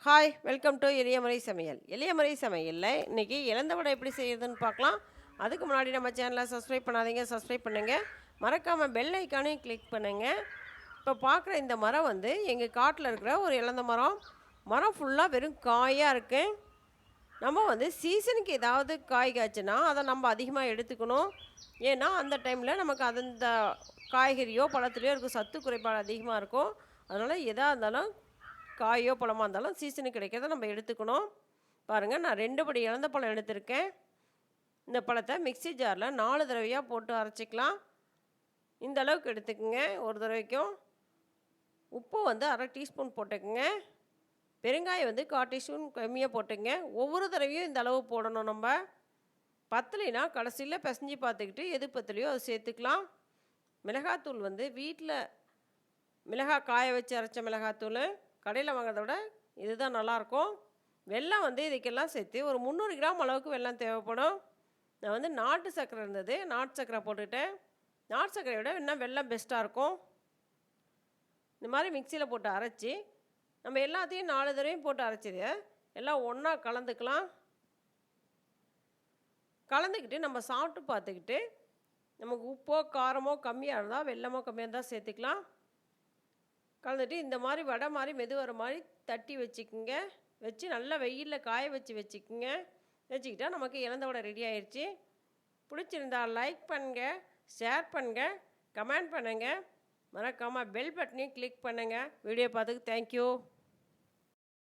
Hi welcome to எளியமுறை சமையல். எளியமுறை சமையலில் இன்றைக்கி இலந்த வடை எப்படி செய்யறதுன்னு பார்க்கலாம். அதுக்கு முன்னாடி நம்ம சேனலை சப்ஸ்கிரைப் பண்ணாதீங்க, சப்ஸ்கிரைப் பண்ணுங்கள். மறக்காமல் பெல் ஐக்கானையும் கிளிக் பண்ணுங்கள். இப்போ பார்க்குற இந்த மரம் வந்து எங்கள் காட்டில் இருக்கிற ஒரு இலந்த மரம். மரம் ஃபுல்லாக வெறும் காயாக இருக்குது. நம்ம வந்து சீசனுக்கு ஏதாவது காய் காய்ச்சுன்னா அதை நம்ம அதிகமாக எடுத்துக்கணும். ஏன்னா அந்த டைமில் நமக்கு அந்த காய்கறியோ பழத்துலையோ இருக்கும் சத்து குறைபாடு அதிகமாக இருக்கும். அதனால் எதாக இருந்தாலும் காயோ பழமாக இருந்தாலும் சீசனுக்கு கிடைக்கிறத நம்ம எடுத்துக்கணும். பாருங்கள், நான் 2 படி இலந்த பழம் எடுத்திருக்கேன். இந்த பழத்தை மிக்ஸி ஜாரில் 4 தடவையாக போட்டு அரைச்சிக்கலாம். இந்த அளவுக்கு எடுத்துக்கோங்க ஒரு தடவைக்கும். உப்பு வந்து அரை டீஸ்பூன் போட்டுக்குங்க. பெருங்காயம் வந்து 1/4 டீஸ்பூன் கம்மியாக போட்டுங்க. ஒவ்வொரு தடவையும் இந்த அளவு போடணும். நம்ம பத்தலைனா கடைசியில் பிசைஞ்சு பார்த்துக்கிட்டு எது பத்தலையோ அதை சேர்த்துக்கலாம். மிளகாத்தூள் வந்து வீட்டில் மிளகாய் காய வச்சு அரைச்ச மிளகாத்தூள், கடையில் வாங்குறத விட இதுதான் நல்லாயிருக்கும். வெல்லம் வந்து இதுக்கெல்லாம் சேர்த்து ஒரு 300 கிராம் அளவுக்கு வெல்லம் தேவைப்படும். நான் வந்து நாட்டு சர்க்கரை இருந்தது, நாட்டு சர்க்கரை போட்டுக்கிட்டேன். நாட்டு சர்க்கரையை விட இன்னும் வெல்லம் பெஸ்ட்டாக இருக்கும். இந்த மாதிரி மிக்சியில் போட்டு அரைச்சி நம்ம எல்லாத்தையும் 4 தடவையும் போட்டு அரைச்சது எல்லாம் ஒன்றா கலந்துக்கலாம். கலந்துக்கிட்டு நம்ம சாப்பிட்டு பார்த்துக்கிட்டு நமக்கு உப்போ காரமோ கம்மியாக இருந்தால் வெல்லமோ கம்மியாக இருந்தால் சேர்த்துக்கலாம். கலந்துட்டு இந்த மாதிரி வடை மாதிரி மெது வர மாதிரி தட்டி வச்சுக்கோங்க. வச்சு நல்லா வெயிலில் காய வச்சுக்கோங்க. வச்சுக்கிட்டால் நமக்கு இலந்த வடை ரெடி ஆயிடுச்சு. பிடிச்சிருந்தால் லைக் பண்ணுங்கள், ஷேர் பண்ணுங்கள், கமெண்ட் பண்ணுங்கள். மறக்காமல் பெல் பட்டனையும் கிளிக் பண்ணுங்கள். வீடியோ பார்த்துக்கு தேங்க்யூ.